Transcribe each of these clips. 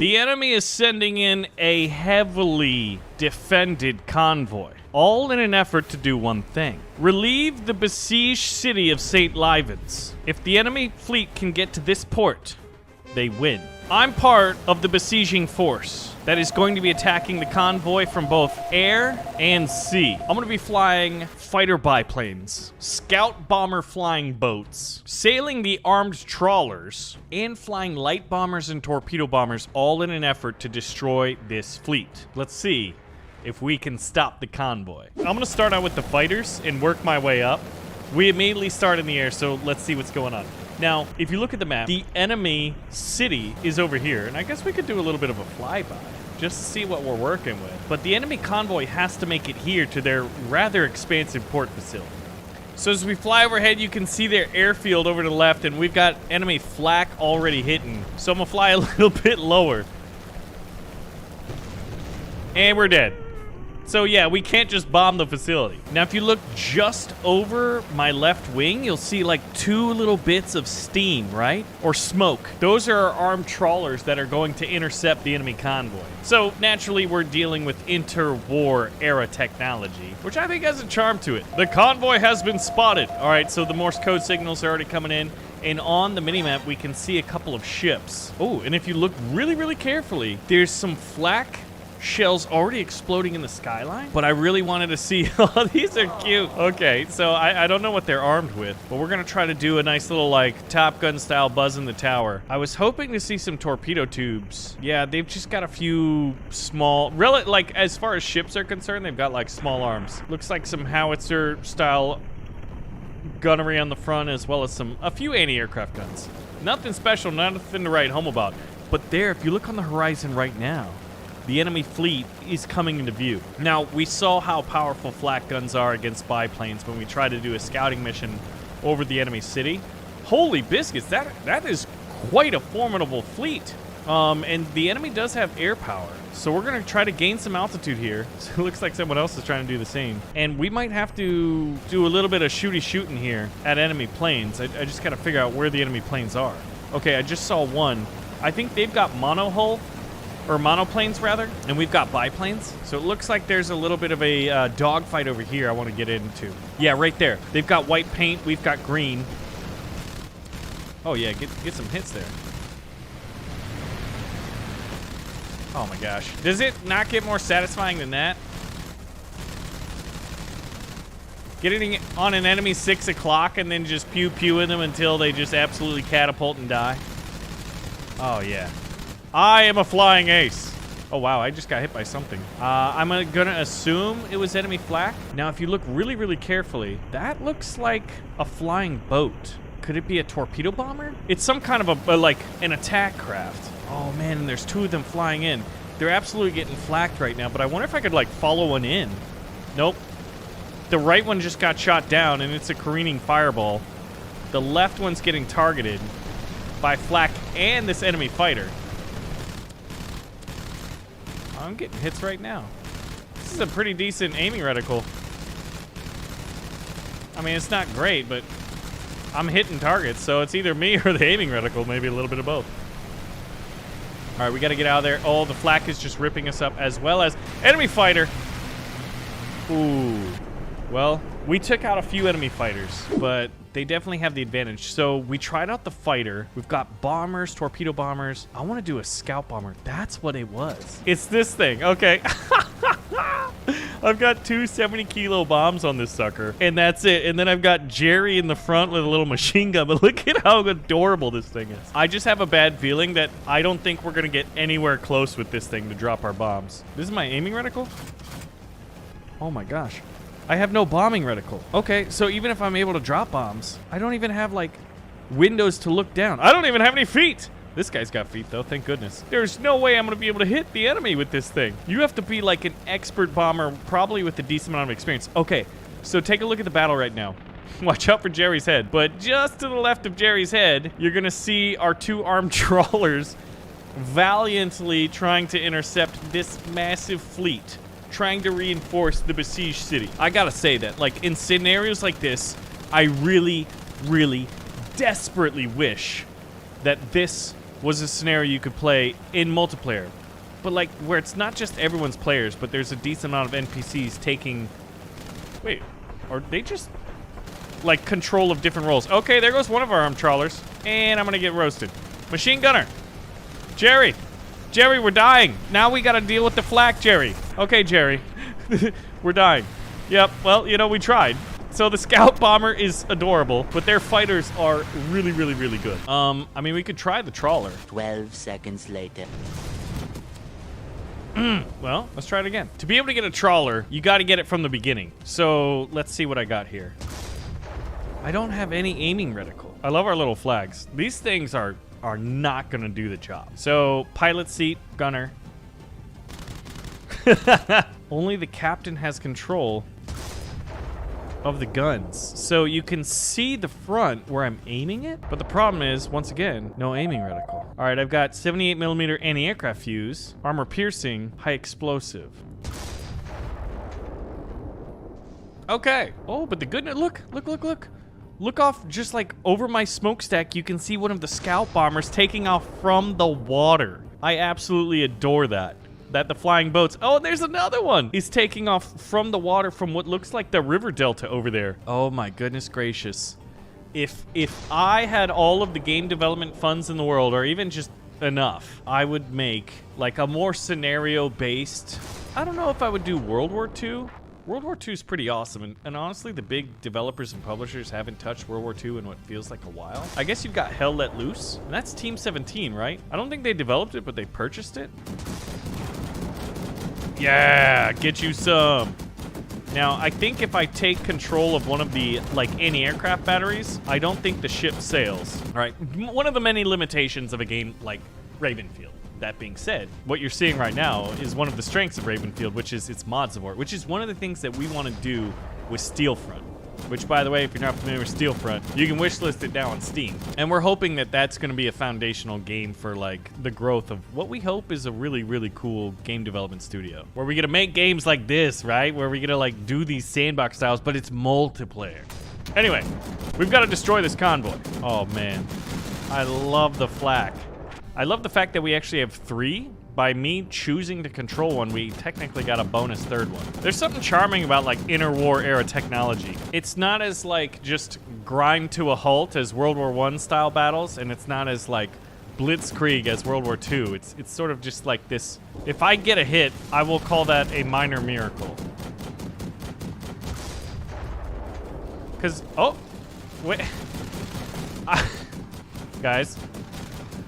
The enemy is sending in a heavily defended convoy, all in an effort to do one thing: relieve the besieged city of St. Livens. If the enemy fleet can get to this port, they win. I'm part of the besieging force that is going to be attacking the convoy from both air and sea. I'm going to be flying fighter biplanes, scout bomber flying boats, sailing the armed trawlers, and flying light bombers and torpedo bombers, all in an effort to destroy this fleet. Let's see if we can stop the convoy. I'm going to start out with the fighters and work my way up. We immediately start in the air, so let's see what's going on. Now, if you look at the map, the enemy city is over here, and I guess we could do a little bit of a flyby just to see what we're working with. But the enemy convoy has to make it here to their rather expansive port facility. So as we fly overhead, you can see their airfield over to the left, and we've got enemy flak already hitting. So I'm gonna fly a little bit lower. And we're dead. So yeah, we can't just bomb the facility. Now, if you look just over my left wing, you'll see like 2 little bits of steam, right? Or smoke. Those are our armed trawlers that are going to intercept the enemy convoy. So naturally, we're dealing with interwar era technology, which I think has a charm to it. The convoy has been spotted. All right, so the Morse code signals are already coming in. And on the minimap, we can see a couple of ships. Oh, and if you look really, really carefully, there's some flak shells already exploding in the skyline, but I really wanted to see. Oh, these are cute. Okay, so I don't know what they're armed with, but we're gonna try to do a nice little like Top Gun style buzz in the tower. I was hoping to see some torpedo tubes. Yeah, they've just got a few small, like as far as ships are concerned, they've got like small arms. Looks like some howitzer style gunnery on the front, as well as a few anti-aircraft guns. Nothing special, nothing to write home about. But there, if you look on the horizon right now, the enemy fleet is coming into view. Now, we saw how powerful flak guns are against biplanes when we tried to do a scouting mission over the enemy city. Holy biscuits, that is quite a formidable fleet. And the enemy does have air power. So we're gonna try to gain some altitude here. So it looks like someone else is trying to do the same. And we might have to do a little bit of shooting here at enemy planes. I just gotta figure out where the enemy planes are. Okay, I just saw one. I think they've got monohull, or monoplanes rather, and we've got biplanes. So it looks like there's a little bit of a dogfight over here I want to get into. Yeah, right there. They've got white paint, we've got green. Oh yeah, get some hits there. Oh my gosh. Does it not get more satisfying than that? Getting on an enemy 6 o'clock and then just pew-pewing them until they just absolutely catapult and die. Oh yeah. I am a flying ace. Oh, wow, I just got hit by something. I'm gonna assume it was enemy flak. Now, if you look really, really carefully, that looks like a flying boat. Could it be a torpedo bomber? It's some kind of like an attack craft. Oh, man, and there's 2 of them flying in. They're absolutely getting flaked right now, but I wonder if I could, like, follow one in. Nope. The right one just got shot down, and it's a careening fireball. The left one's getting targeted by flak and this enemy fighter. I'm getting hits right now. This is a pretty decent aiming reticle. I mean, it's not great, but I'm hitting targets, so it's either me or the aiming reticle, maybe a little bit of both. All right, we got to get out of there. Oh, the flak is just ripping us up, as well as enemy fighter. Ooh. Well, we took out a few enemy fighters, but they definitely have the advantage. So we tried out the fighter. We've got bombers, torpedo bombers. I want to do a scout bomber. That's what it was. It's this thing. Okay. I've got 2 70-kilo bombs on this sucker, and that's it. And then I've got Jerry in the front with a little machine gun, but look at how adorable this thing is. I just have a bad feeling that I don't think we're going to get anywhere close with this thing to drop our bombs. This is my aiming reticle? Oh my gosh. I have no bombing reticle. Okay, so even if I'm able to drop bombs, I don't even have, like, windows to look down. I don't even have any feet. This guy's got feet, though, thank goodness. There's no way I'm going to be able to hit the enemy with this thing. You have to be, like, an expert bomber, probably with a decent amount of experience. Okay, so take a look at the battle right now. Watch out for Jerry's head. But just to the left of Jerry's head, you're going to see our 2 armed trawlers valiantly trying to intercept this massive fleet, trying to reinforce the besieged city. I gotta say that, like, in scenarios like this, I really, really desperately wish that this was a scenario you could play in multiplayer. But like where it's not just everyone's players, but there's a decent amount of NPCs taking... Wait, are they just like control of different roles? Okay, there goes one of our armed trawlers. And I'm gonna get roasted. Machine gunner. Jerry. Jerry, we're dying. Now we gotta deal with the flak, Jerry. Okay, Jerry. We're dying. Yep, well, you know, we tried. So the scout bomber is adorable, but their fighters are really, really, really good. I mean, we could try the trawler. 12 seconds later. Well, let's try it again. To be able to get a trawler, you gotta get it from the beginning. So let's see what I got here. I don't have any aiming reticle. I love our little flags. These things are not gonna do the job. So pilot seat, gunner. Only the captain has control of the guns. So you can see the front where I'm aiming it, but the problem is, once again, no aiming reticle. All right, I've got 78mm anti-aircraft fuse, armor piercing, high explosive. Okay. Oh, but the goodness, look. Look off just like over my smokestack, you can see one of the scout bombers taking off from the water. I absolutely adore that. That the flying boats, oh, and there's another one, is taking off from the water from what looks like the river delta over there. Oh my goodness gracious. If I had all of the game development funds in the world, or even just enough, I would make like a more scenario based, I don't know if I would do World War II. World War II is pretty awesome, and honestly, the big developers and publishers haven't touched World War II in what feels like a while. I guess you've got Hell Let Loose, and that's Team 17, right? I don't think they developed it, but they purchased it. Yeah, get you some. Now, I think if I take control of one of the, like, anti-aircraft batteries, I don't think the ship sails. All right, one of the many limitations of a game like Ravenfield. That being said, what you're seeing right now is one of the strengths of Ravenfield, which is its mod support, which is one of the things that we want to do with Steelfront. Which, by the way, if you're not familiar with Steelfront, you can wishlist it down on Steam. And we're hoping that that's going to be a foundational game for, like, the growth of what we hope is a really, really cool game development studio. Where we're going to make games like this, right? Where we're going to, like, do these sandbox styles, but it's multiplayer. Anyway, we've got to destroy this convoy. Oh, man. I love the flak. I love the fact that we actually have 3. By me choosing to control one, we technically got a bonus 3rd one. There's something charming about like interwar era technology. It's not as like just grind to a halt as World War I style battles, and it's not as like blitzkrieg as World War II. It's sort of just like this. If I get a hit, I will call that a minor miracle. Cause, oh, wait. Guys.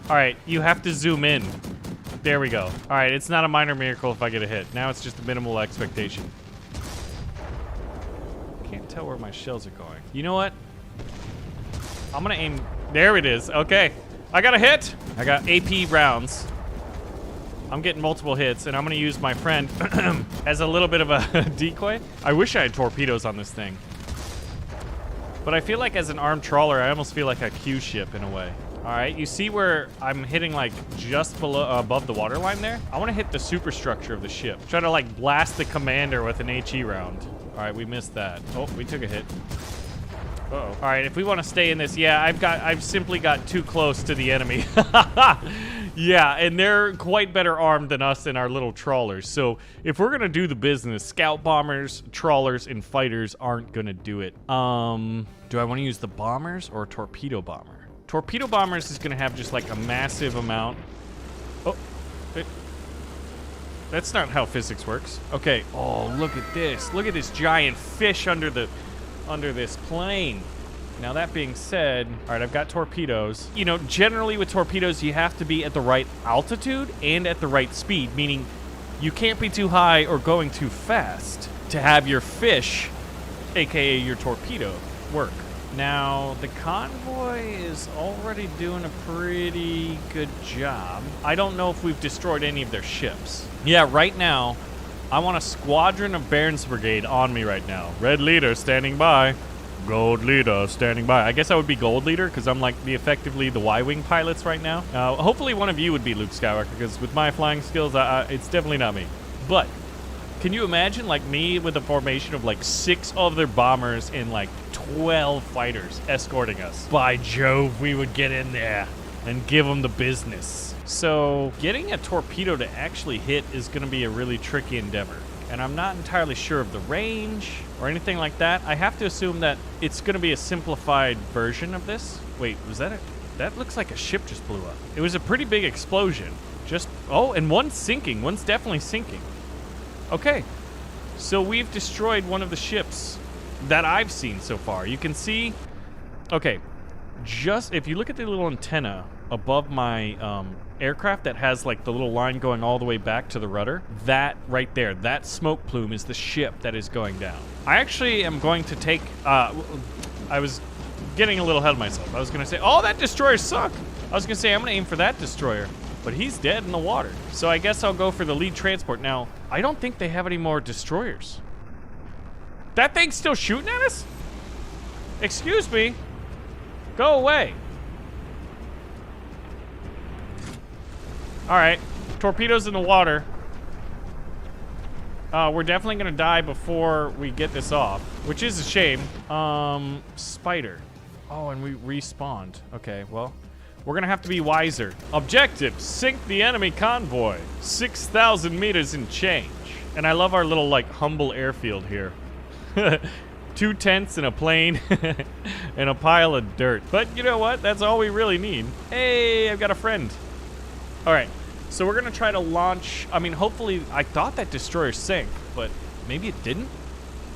All right, you have to zoom in. There we go. All right, it's not a minor miracle if I get a hit. Now it's just a minimal expectation. Can't tell where my shells are going. You know what? I'm gonna aim. There it is. Okay, I got a hit. I got AP rounds. I'm getting multiple hits, and I'm gonna use my friend as a little bit of a decoy. I wish I had torpedoes on this thing. But I feel like as an armed trawler, I almost feel like a Q ship in a way. All right, you see where I'm hitting like just below, above the waterline there? I want to hit the superstructure of the ship. Try to like blast the commander with an HE round. All right, we missed that. Oh, we took a hit. Uh-oh. All right, if we want to stay in this, yeah, I've simply got too close to the enemy. Yeah, and they're quite better armed than us in our little trawlers. So if we're gonna do the business, scout bombers, trawlers, and fighters aren't gonna do it. Do I want to use the bombers or a torpedo bomber? Torpedo bombers is gonna have just like a massive amount. Oh, that's not how physics works. Okay. Oh, look at this. Look at this giant fish under this plane. Now that being said, all right, I've got torpedoes. You know, generally with torpedoes, you have to be at the right altitude and at the right speed, meaning you can't be too high or going too fast to have your fish, aka your torpedo, work. Now, the convoy is already doing a pretty good job. I don't know if we've destroyed any of their ships. Yeah, right now, I want a squadron of Baron's Brigade on me right now. Red leader standing by. Gold leader standing by. I guess I would be gold leader because I'm like effectively the Y-Wing pilots right now. Hopefully one of you would be Luke Skywalker because with my flying skills, it's definitely not me. But can you imagine like me with a formation of like 6 other bombers and like 12 fighters escorting us? By Jove, we would get in there. and give them the business. So getting a torpedo to actually hit is going to be a really tricky endeavor. And I'm not entirely sure of the range or anything like that. I have to assume that it's going to be a simplified version of this. Wait, was that that looks like a ship just blew up. It was a pretty big explosion. Oh, and one's sinking. One's definitely sinking. Okay. So we've destroyed one of the ships that I've seen so far. You can see, okay, just if you look at the little antenna above my aircraft that has like the little line going all the way back to the rudder, that right there, that smoke plume is the ship that is going down. I actually am going to take, I was getting a little ahead of myself. I was going to say, oh, that destroyer sunk. I was going to say, I'm going to aim for that destroyer, but he's dead in the water. So I guess I'll go for the lead transport. Now, I don't think they have any more destroyers. That thing's still shooting at us? Excuse me. Go away. All right, torpedoes in the water. We're definitely gonna die before we get this off, which is a shame. Spider. Oh, and we respawned. Okay, well, we're gonna have to be wiser. Objective, sink the enemy convoy. 6,000 meters in change. And I love our little, like, humble airfield here. 2 tents and a plane and a pile of dirt. But you know what? That's all we really need. Hey, I've got a friend. All right, so we're gonna try to launch. I mean, hopefully, I thought that destroyer sank, but maybe it didn't.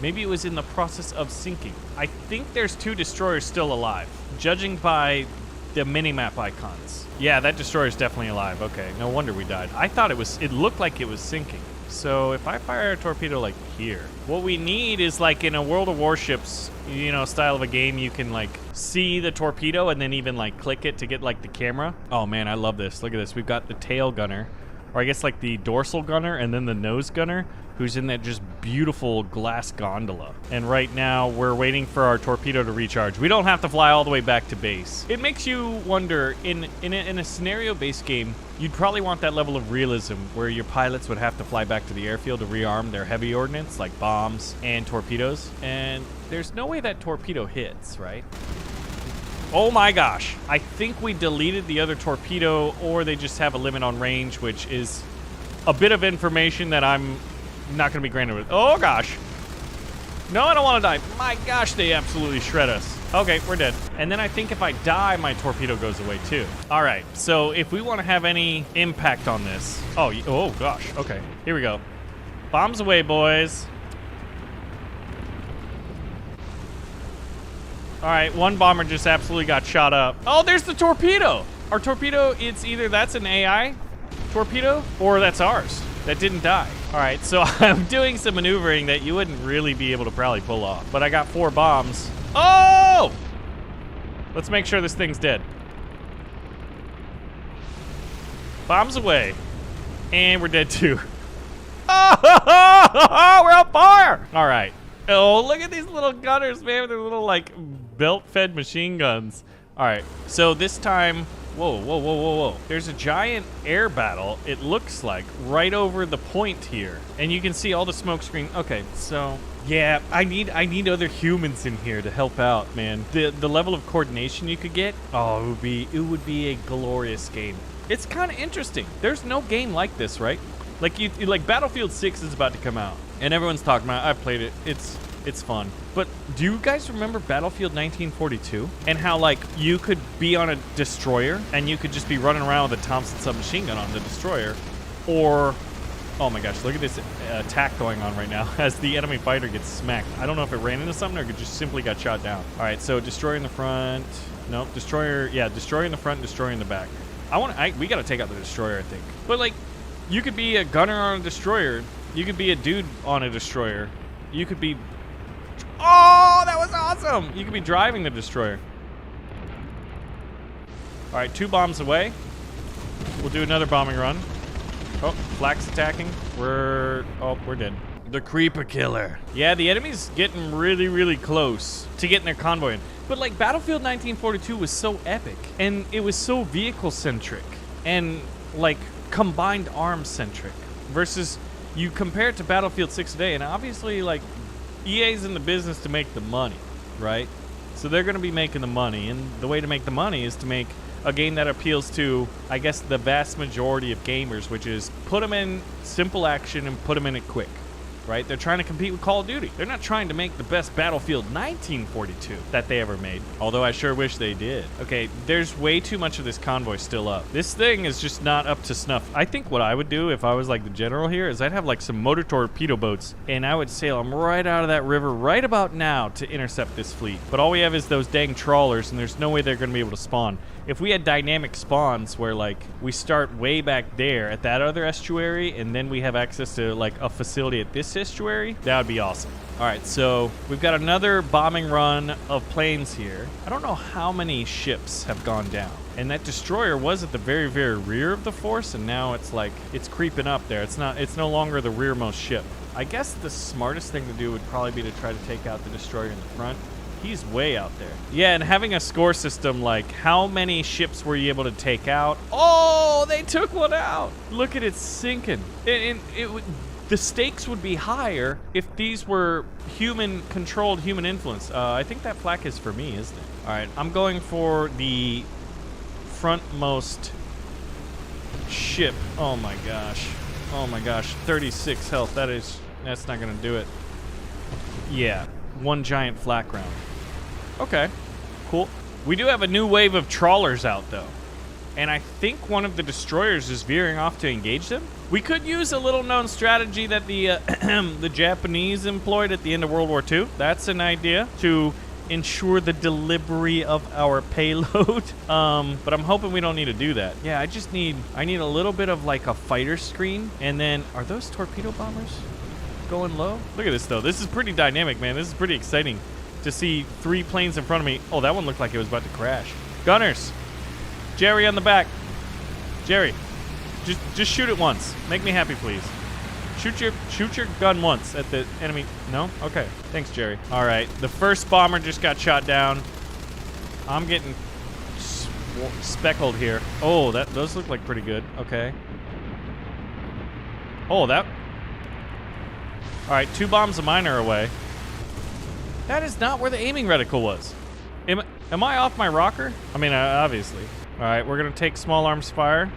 Maybe it was in the process of sinking. I think there's 2 destroyers still alive, judging by the mini-map icons. Yeah, that destroyer is definitely alive. Okay, no wonder we died. I thought it looked like it was sinking. So if I fire a torpedo like here, what we need is like in a World of Warships, you know, style of a game, you can like see the torpedo and then even like click it to get like the camera. Oh man, I love this. Look at this. We've got the tail gunner, or I guess like the dorsal gunner, and then the nose gunner, who's in that just beautiful glass gondola. And right now we're waiting for our torpedo to recharge. We don't have to fly all the way back to base. It makes you wonder, in a scenario-based game, you'd probably want that level of realism where your pilots would have to fly back to the airfield to rearm their heavy ordnance like bombs and torpedoes. And there's no way that torpedo hits, right? Oh my gosh. I think we deleted the other torpedo, or they just have a limit on range, which is a bit of information that I'm not going to be granted with. Oh gosh. No, I don't want to die. My gosh, they absolutely shred us. Okay, we're dead. And then I think if I die, my torpedo goes away too. All right, so if we want to have any impact on this. Oh gosh, okay. Here we go. Bombs away, boys. All right, one bomber just absolutely got shot up. Oh, there's the torpedo. Our torpedo, it's either that's an AI torpedo or that's ours that didn't die. All right, so I'm doing some maneuvering that you wouldn't really be able to probably pull off, but I got 4 bombs. Oh! Let's make sure this thing's dead. Bombs away. And we're dead too. Oh, we're on fire! All right. Oh, look at these little gunners, man, with their little, like, belt-fed machine guns. All right, so this time, whoa. There's a giant air battle, it looks like, right over the point here. And you can see all the smoke screen. Okay, so, yeah, I need other humans in here to help out, man. The level of coordination you could get, oh, it would be a glorious game. It's kind of interesting. There's no game like this, right? Like Battlefield 6 is about to come out, and everyone's talking about it. I've played it. It's fun. But do you guys remember Battlefield 1942? And how, like, you could be on a destroyer, and you could just be running around with a Thompson submachine gun on the destroyer. Or, oh my gosh, look at this attack going on right now as the enemy fighter gets smacked. I don't know if it ran into something or it just simply got shot down. All right, so destroyer in the front. Nope, destroyer, yeah, destroyer in the front, destroyer in the back. We gotta take out the destroyer, I think. But, like, you could be a gunner on a destroyer. You could be a dude on a destroyer. You could be... Oh, that was awesome! You could be driving the destroyer. All right, 2 bombs away. We'll do another bombing run. Oh, flak's attacking. We're dead. The creeper killer. Yeah, the enemy's getting really, really close to getting their convoy in. But, like, Battlefield 1942 was so epic. And it was so vehicle-centric. And, like, combined arms-centric. Versus, you compare it to Battlefield 6 today, and obviously, like, EA's in the business to make the money, right? So they're going to be making the money, and the way to make the money is to make a game that appeals to, I guess, the vast majority of gamers, which is put them in simple action and put them in it quick. Right? They're trying to compete with Call of Duty. They're not trying to make the best Battlefield 1942 that they ever made. Although I sure wish they did. Okay, there's way too much of this convoy still up. This thing is just not up to snuff. I think what I would do if I was like the general here is I'd have like some motor torpedo boats and I would sail them right out of that river right about now to intercept this fleet. But all we have is those dang trawlers and there's no way they're going to be able to spawn. If we had dynamic spawns where like we start way back there at that other estuary and then we have access to like a facility at this estuary, that would be awesome. All right, so we've got another bombing run of planes here. I don't know how many ships have gone down. And that destroyer was at the very, very rear of the force, and now it's like, it's creeping up there. It's no longer the rearmost ship. I guess the smartest thing to do would probably be to try to take out the destroyer in the front. He's way out there. Yeah, and having a score system like how many ships were you able to take out? Oh, they took one out. Look at it sinking. The stakes would be higher if these were human-controlled, human influence. I think that flak is for me, isn't it? All right, I'm going for the frontmost ship. Oh my gosh. Oh my gosh. 36 health. That's not gonna do it. Yeah, one giant flak round. Okay, cool. We do have a new wave of trawlers out though. And I think one of the destroyers is veering off to engage them. We could use a little known strategy that the the Japanese employed at the end of World War II. That's an idea to ensure the delivery of our payload. But I'm hoping we don't need to do that. Yeah, I need a little bit of like a fighter screen. And then, are those torpedo bombers going low? Look at this though. This is pretty dynamic, man. This is pretty exciting to see 3 planes in front of me. Oh, that one looked like it was about to crash. Gunners, Jerry on the back. Jerry, just shoot it once. Make me happy, please. Shoot your gun once at the enemy. No? Okay. Thanks, Jerry. All right. The first bomber just got shot down. I'm getting speckled here. Oh, those look like pretty good. Okay. Oh, that. All right. 2 bombs of mine are away. That is not where the aiming reticle was. Am I off my rocker? I mean, obviously. All right. We're going to take small arms fire.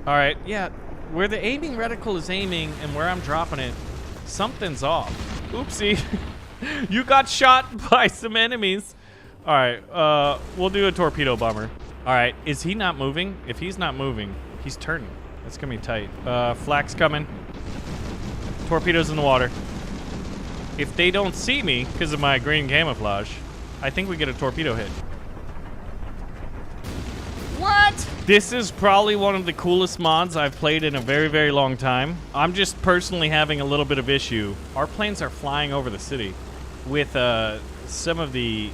All right, yeah, where the aiming reticle is aiming and where I'm dropping it, something's off. Oopsie. You got shot by some enemies. All right, we'll do a torpedo bomber. All right, is he not moving? If he's not moving, he's turning. That's gonna be tight. Flak's coming. Torpedoes in the water. If they don't see me because of my green camouflage, I think we get a torpedo hit. What? This is probably one of the coolest mods I've played in a very, very long time. I'm just personally having a little bit of issue. Our planes are flying over the city with some of the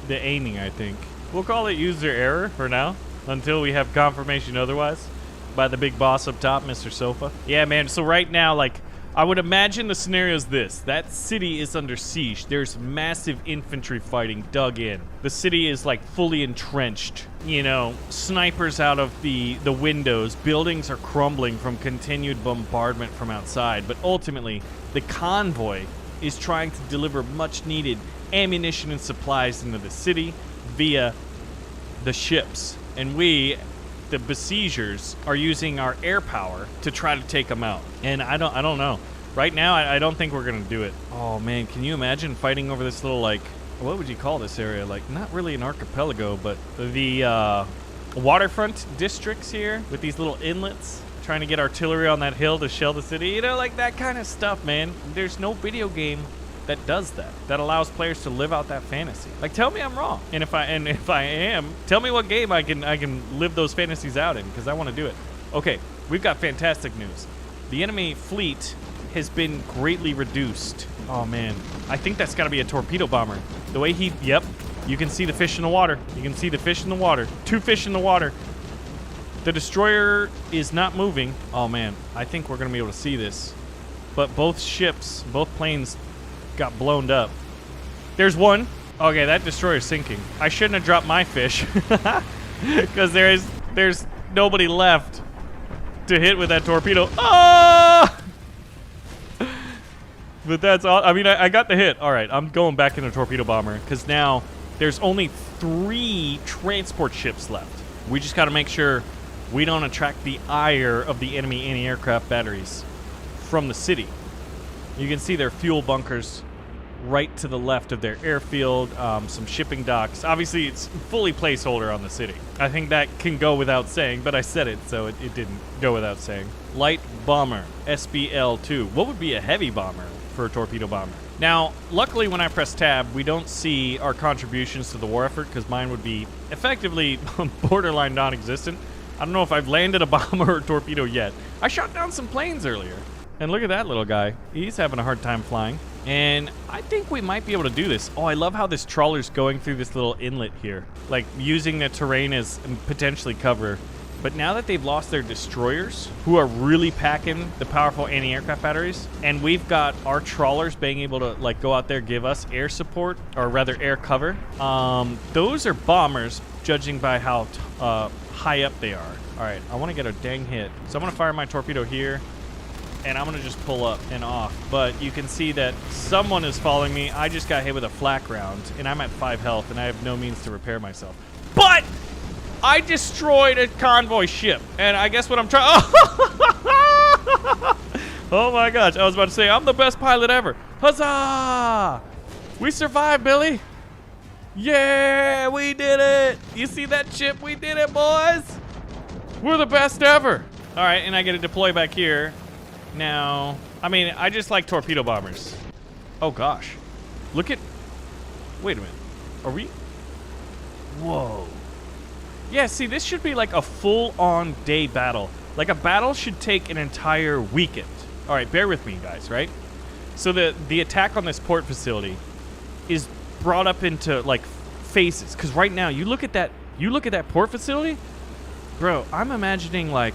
aiming, I think. We'll call it user error for now until we have confirmation otherwise by the big boss up top, Mr. Sofa. Yeah, man, so right now, like, I would imagine the scenario is this. That city is under siege. There's massive infantry fighting dug in. The city is like fully entrenched. You know, snipers out of the windows. Buildings are crumbling from continued bombardment from outside. But ultimately, the convoy is trying to deliver much needed ammunition and supplies into the city via the ships. And we, the besiegers, are using our air power to try to take them out. And I don't know. Right now, I don't think we're gonna do it. Oh man, can you imagine fighting over this little, like, what would you call this area? Like, not really an archipelago, but the waterfront districts here with these little inlets, trying to get artillery on that hill to shell the city. You know, like that kind of stuff, man. There's no video game that does that allows players to live out that fantasy. Like, tell me I'm wrong, and if I am, tell me what game I can live those fantasies out in, because I want to do it. Okay, we've got fantastic news. The enemy fleet has been greatly reduced. Oh man, I think that's got to be a torpedo bomber. The way yep, you can see the fish in the water. You can see the fish in the water. 2 fish in the water. The destroyer is not moving. Oh man, I think we're gonna be able to see this. But both ships, both planes got blown up. There's one. Okay, that destroyer's sinking. I shouldn't have dropped my fish because there's nobody left to hit with that torpedo. Ah! But that's all. I mean, I got the hit. All right, I'm going back in a torpedo bomber because now there's only 3 transport ships left. We just got to make sure we don't attract the ire of the enemy anti-aircraft batteries from the city. You can see their fuel bunkers right to the left of their airfield, some shipping docks. Obviously, it's fully placeholder on the city. I think that can go without saying, but I said it, so it didn't go without saying. Light bomber, SBL-2. What would be a heavy bomber for a torpedo bomber? Now, luckily when I press tab, we don't see our contributions to the war effort, because mine would be effectively borderline non-existent. I don't know if I've landed a bomber or torpedo yet. I shot down some planes earlier. And look at that little guy. He's having a hard time flying. And I think we might be able to do this. Oh, I love how this trawler's going through this little inlet here. Like, using the terrain as potentially cover. But now that they've lost their destroyers, who are really packing the powerful anti-aircraft batteries, and we've got our trawlers being able to, like, go out there, give us air support, or rather air cover. Those are bombers, judging by how high up they are. All right, I want to get a dang hit. So I'm going to fire my torpedo here. And I'm going to just pull up and off. But you can see that someone is following me. I just got hit with a flak round, and I'm at 5 health, and I have no means to repair myself. But I destroyed a convoy ship, and I guess what I'm trying... Oh my gosh, I was about to say, I'm the best pilot ever. Huzzah! We survived, Billy. Yeah, we did it. You see that ship? We did it, boys. We're the best ever. All right, and I get to deploy back here. Now, I mean, I just like torpedo bombers. Oh gosh. Look at... Wait a minute. Are we... Whoa. Yeah, see, this should be like a full-on day battle. Like, a battle should take an entire weekend. All right, bear with me, guys, right? So the attack on this port facility is brought up into, like, phases. Because right now, you look at that port facility? Bro, I'm imagining, like...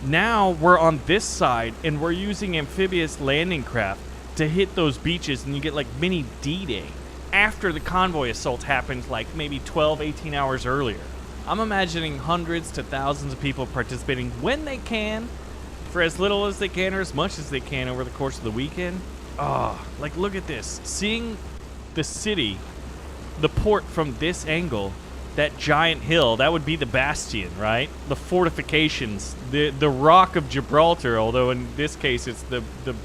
Now we're on this side, and we're using amphibious landing craft to hit those beaches, and you get like mini D-Day after the convoy assault happened like maybe 12, 18 hours earlier. I'm imagining hundreds to thousands of people participating when they can, for as little as they can or as much as they can over the course of the weekend. Oh, like look at this. Seeing the city, the port from this angle, that giant hill, that would be the bastion, right? The fortifications, the Rock of Gibraltar, although in this case it's the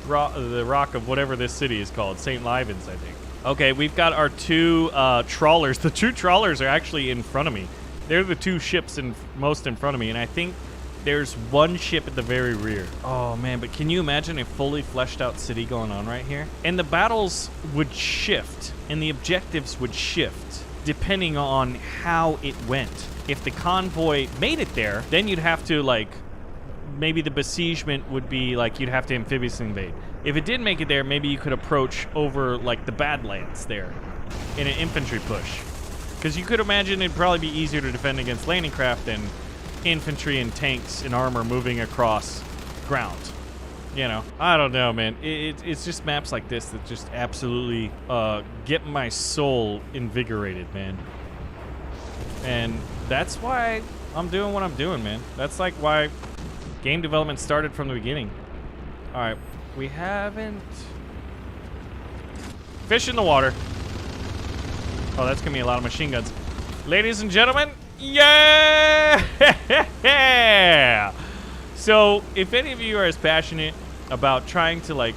Rock of whatever this city is called, St. Livens, I think. Okay, we've got our 2 trawlers. The 2 trawlers are actually in front of me. They're the 2 ships most in front of me, and I think there's 1 ship at the very rear. Oh man, but can you imagine a fully fleshed out city going on right here? And the battles would shift, and the objectives would shift depending on how it went. If the convoy made it there, then you'd have to, like, maybe the besiegement would be, like, you'd have to amphibious invade. If it did make it there, maybe you could approach over, like, the Badlands there in an infantry push. Because you could imagine it'd probably be easier to defend against landing craft than infantry and tanks and armor moving across ground. You know, I don't know, man. It's just maps like this that just absolutely get my soul invigorated, man. And that's why I'm doing what I'm doing, man. That's like why game development started from the beginning. All right, we haven't... Fish in the water. Oh, that's gonna be a lot of machine guns. Ladies and gentlemen, yeah! So, if any of you are as passionate about trying to, like,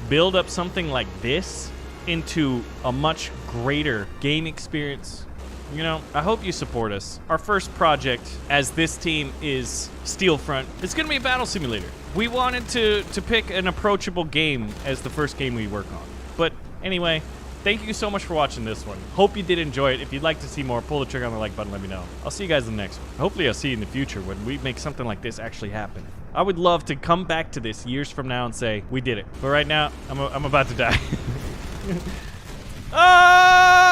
build up something like this into a much greater game experience, you know, I hope you support us. Our first project as this team is Steelfront. It's gonna be a battle simulator. We wanted to pick an approachable game as the first game we work on. But anyway, thank you so much for watching this one. Hope you did enjoy it. If you'd like to see more, pull the trigger on the like button, let me know. I'll see you guys in the next one. Hopefully I'll see you in the future when we make something like this actually happen. I would love to come back to this years from now and say, we did it. But right now, I'm about to die. Ah!